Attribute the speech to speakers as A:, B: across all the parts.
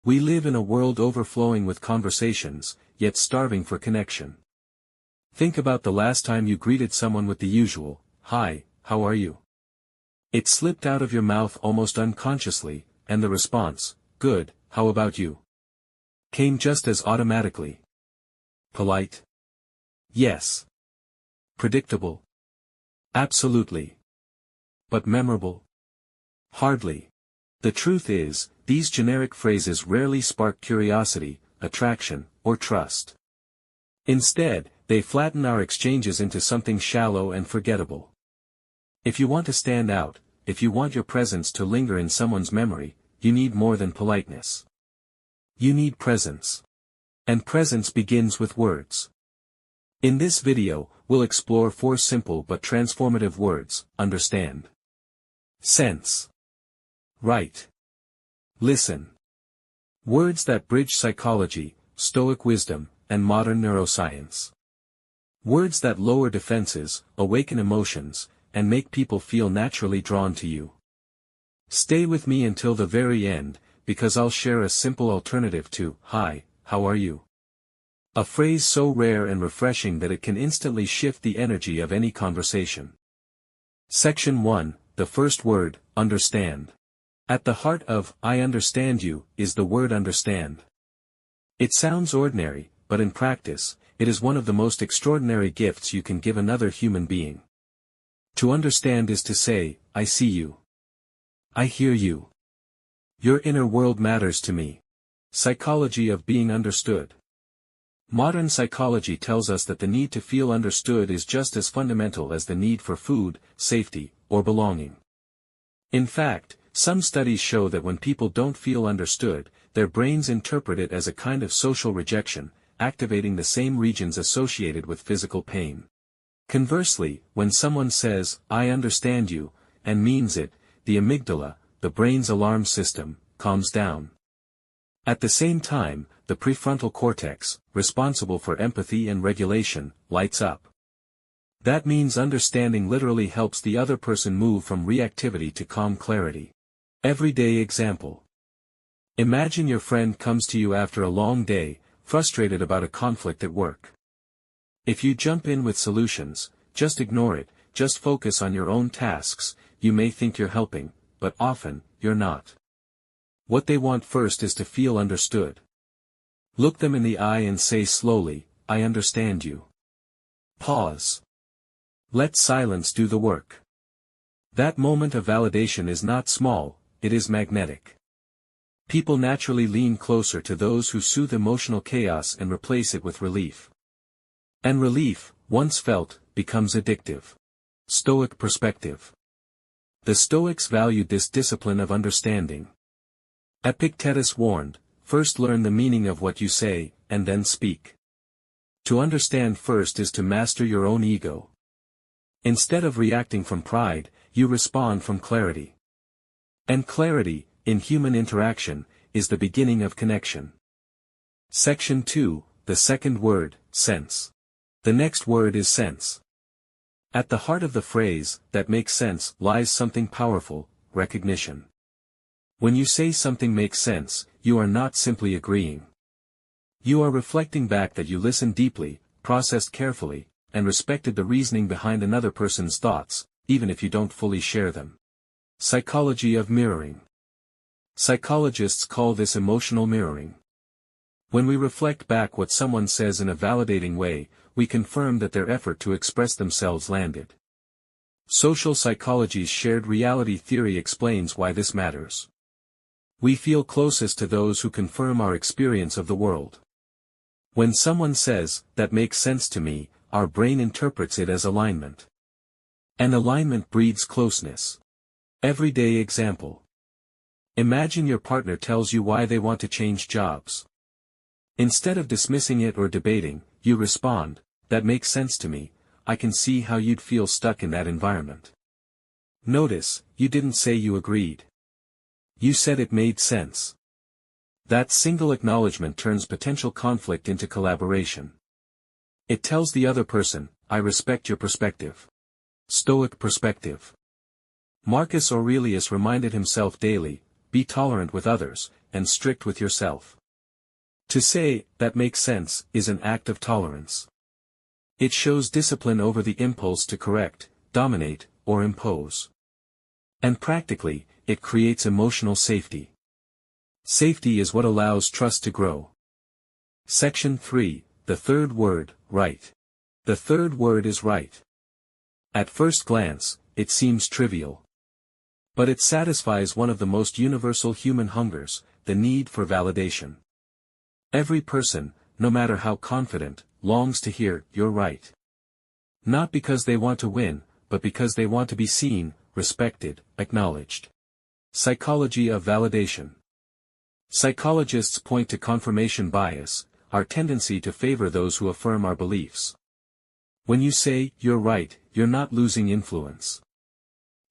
A: We live in a world overflowing with conversations, yet starving for connection. Think about the last time you greeted someone with the usual, "Hi, how are you?" It slipped out of your mouth almost unconsciously, and the response, "Good, how about you?" came just as automatically. Polite? Yes. Predictable? Absolutely. But memorable? Hardly. The truth is, these generic phrases rarely spark curiosity, attraction, or trust. Instead, they flatten our exchanges into something shallow and forgettable. If you want to stand out, if you want your presence to linger in someone's memory, you need more than politeness. You need presence. And presence begins with words. In this video, we'll explore 4 simple but transformative words: understand, sense, right, listen. Words that bridge psychology, Stoic wisdom, and modern neuroscience. Words that lower defenses, awaken emotions, and make people feel naturally drawn to you. Stay with me until the very end, because I'll share a simple alternative to "Hi, how are you?" A phrase so rare and refreshing that it can instantly shift the energy of any conversation. Section 1, the first word, understand. At the heart of "I understand you" is the word understand. It sounds ordinary, but in practice, it is one of the most extraordinary gifts you can give another human being. To understand is to say, "I see you. I hear you. Your inner world matters to me." Psychology of being understood. Modern psychology tells us that the need to feel understood is just as fundamental as the need for food, safety, or belonging. In fact, some studies show that when people don't feel understood, their brains interpret it as a kind of social rejection, activating the same regions associated with physical pain. Conversely, when someone says, "I understand you," and means it, the amygdala, the brain's alarm system, calms down. At the same time, the prefrontal cortex, responsible for empathy and regulation, lights up. That means understanding literally helps the other person move from reactivity to calm clarity. Everyday example. Imagine your friend comes to you after a long day, frustrated about a conflict at work. If you jump in with solutions, just ignore it, just focus on your own tasks, you may think you're helping, but often, you're not. What they want first is to feel understood. Look them in the eye and say slowly, "I understand you." Pause. Let silence do the work. That moment of validation is not small, it is magnetic. People naturally lean closer to those who soothe emotional chaos and replace it with relief. And relief, once felt, becomes addictive. Stoic perspective. The Stoics valued this discipline of understanding. Epictetus warned, "First learn the meaning of what you say, and then speak." To understand first is to master your own ego. Instead of reacting from pride, you respond from clarity. And clarity, in human interaction, is the beginning of connection. Section 2, the second word, sense. The next word is sense. At the heart of the phrase, "that makes sense," lies something powerful, recognition. When you say something makes sense, you are not simply agreeing. You are reflecting back that you listened deeply, processed carefully, and respected the reasoning behind another person's thoughts, even if you don't fully share them. Psychology of mirroring. Psychologists call this emotional mirroring. When we reflect back what someone says in a validating way, we confirm that their effort to express themselves landed. Social psychology's shared reality theory explains why this matters. We feel closest to those who confirm our experience of the world. When someone says, "That makes sense to me," our brain interprets it as alignment. And alignment breeds closeness. Everyday example. Imagine your partner tells you why they want to change jobs. Instead of dismissing it or debating, you respond, "That makes sense to me, I can see how you'd feel stuck in that environment." Notice, you didn't say you agreed. You said it made sense. That single acknowledgement turns potential conflict into collaboration. It tells the other person, "I respect your perspective." Stoic perspective. Marcus Aurelius reminded himself daily, "Be tolerant with others, and strict with yourself. To say, "that makes sense," is an act of tolerance. It shows discipline over the impulse to correct, dominate, or impose. And practically, it creates emotional safety. Safety is what allows trust to grow. Section 3, the third word, right. The third word is right. At first glance, it seems trivial. But it satisfies one of the most universal human hungers, the need for validation. Every person, no matter how confident, longs to hear, "You're right." Not because they want to win, but because they want to be seen, respected, acknowledged. Psychology of validation. Psychologists point to confirmation bias, our tendency to favor those who affirm our beliefs. When you say, "You're right," you're not losing influence.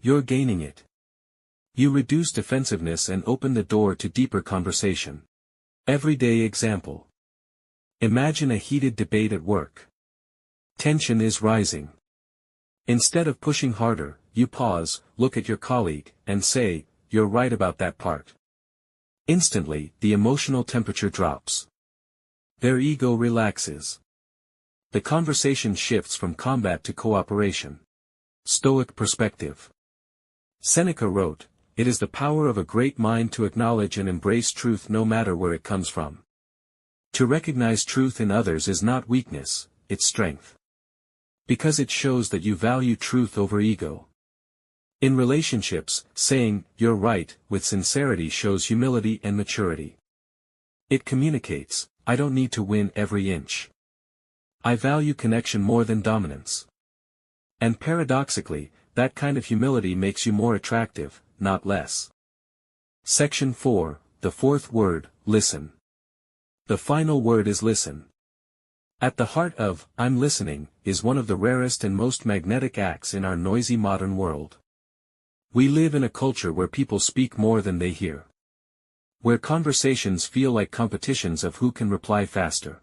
A: You're gaining it. You reduce defensiveness and open the door to deeper conversation. Everyday example. Imagine a heated debate at work. Tension is rising. Instead of pushing harder, you pause, look at your colleague, and say, "You're right about that part." Instantly, the emotional temperature drops. Their ego relaxes. The conversation shifts from combat to cooperation. Stoic perspective. Seneca wrote, "It is the power of a great mind to acknowledge and embrace truth no matter where it comes from." To recognize truth in others is not weakness, it's strength. Because it shows that you value truth over ego. In relationships, saying, "You're right," with sincerity shows humility and maturity. It communicates, "I don't need to win every inch. I value connection more than dominance." And paradoxically, that kind of humility makes you more attractive, not less. Section 4, the fourth word, listen. The final word is listen. At the heart of, "I'm listening," is one of the rarest and most magnetic acts in our noisy modern world. We live in a culture where people speak more than they hear. Where conversations feel like competitions of who can reply faster.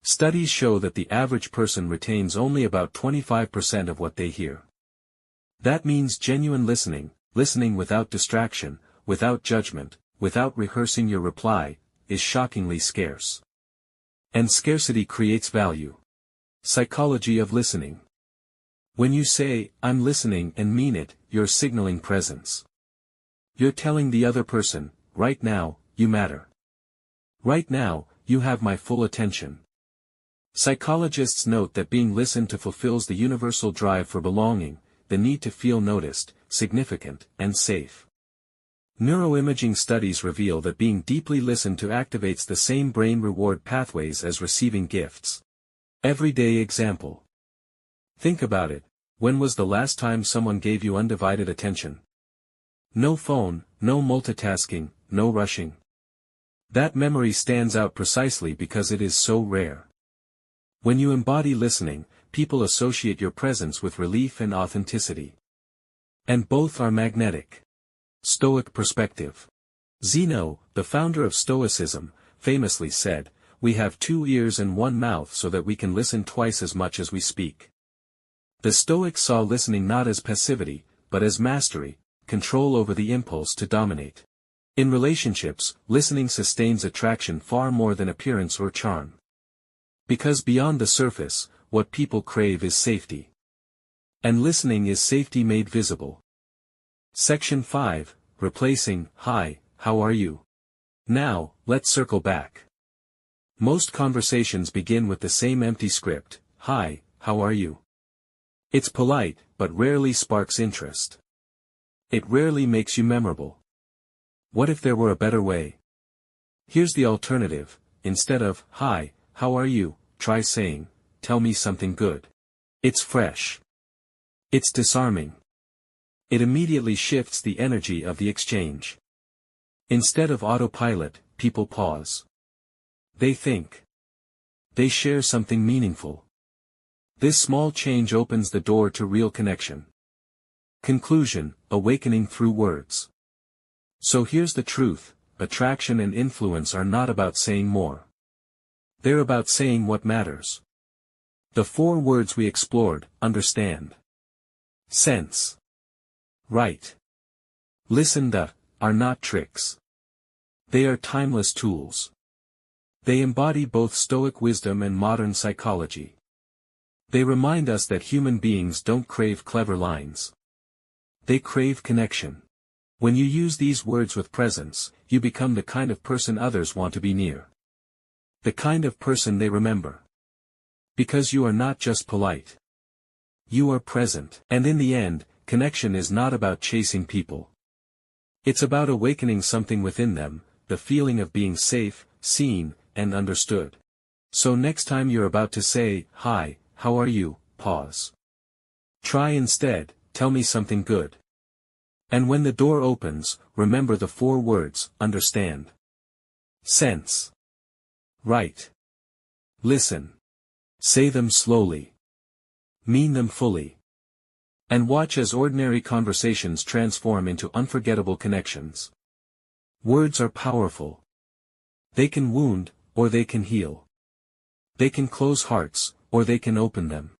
A: Studies show that the average person retains only about 25% of what they hear. That means genuine listening, listening without distraction, without judgment, without rehearsing your reply, is shockingly scarce. And scarcity creates value. Psychology of listening. When you say, "I'm listening," and mean it, you're signaling presence. You're telling the other person, "Right now, you matter. Right now, you have my full attention." Psychologists note that being listened to fulfills the universal drive for belonging, the need to feel noticed, significant, and safe. Neuroimaging studies reveal that being deeply listened to activates the same brain reward pathways as receiving gifts. Everyday example. Think about it, when was the last time someone gave you undivided attention? No phone, no multitasking, no rushing. That memory stands out precisely because it is so rare. When you embody listening, people associate your presence with relief and authenticity. And both are magnetic. Stoic perspective. Zeno, the founder of Stoicism, famously said, "We have 2 ears and 1 mouth so that we can listen twice as much as we speak." The Stoics saw listening not as passivity, but as mastery, control over the impulse to dominate. In relationships, listening sustains attraction far more than appearance or charm. Because beyond the surface, what people crave is safety. And listening is safety made visible. Section 5, replacing, "Hi, how are you?" Now, let's circle back. Most conversations begin with the same empty script, "Hi, how are you?" It's polite, but rarely sparks interest. It rarely makes you memorable. What if there were a better way? Here's the alternative: instead of, "Hi, how are you?" try saying, "Tell me something good." It's fresh. It's disarming. It immediately shifts the energy of the exchange. Instead of autopilot, people pause. They think. They share something meaningful. This small change opens the door to real connection. Conclusion: awakening through words. So here's the truth: attraction and influence are not about saying more. They're about saying what matters. The 4 words we explored: understand, sense, right, listen, are not tricks. They are timeless tools. They embody both Stoic wisdom and modern psychology. They remind us that human beings don't crave clever lines. They crave connection. When you use these words with presence, you become the kind of person others want to be near. The kind of person they remember. Because you are not just polite. You are present. And in the end, connection is not about chasing people. It's about awakening something within them, the feeling of being safe, seen, and understood. So next time you're about to say, "Hi, how are you?" pause. Try instead, "Tell me something good." And when the door opens, remember the 4 words: understand, sense, right, listen. Say them slowly. Mean them fully. And watch as ordinary conversations transform into unforgettable connections. Words are powerful. They can wound, or they can heal. They can close hearts, or they can open them.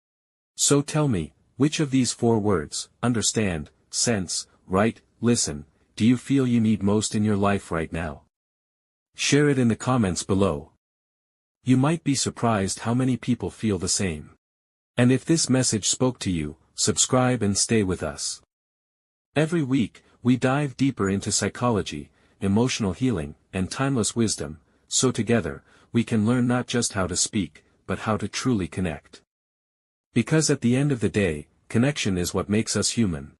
A: So tell me, which of these 4 words, understand, sense, right, listen, do you feel you need most in your life right now? Share it in the comments below. You might be surprised how many people feel the same. And if this message spoke to you, subscribe and stay with us. Every week, we dive deeper into psychology, emotional healing, and timeless wisdom, so together, we can learn not just how to speak, but how to truly connect. Because at the end of the day, connection is what makes us human.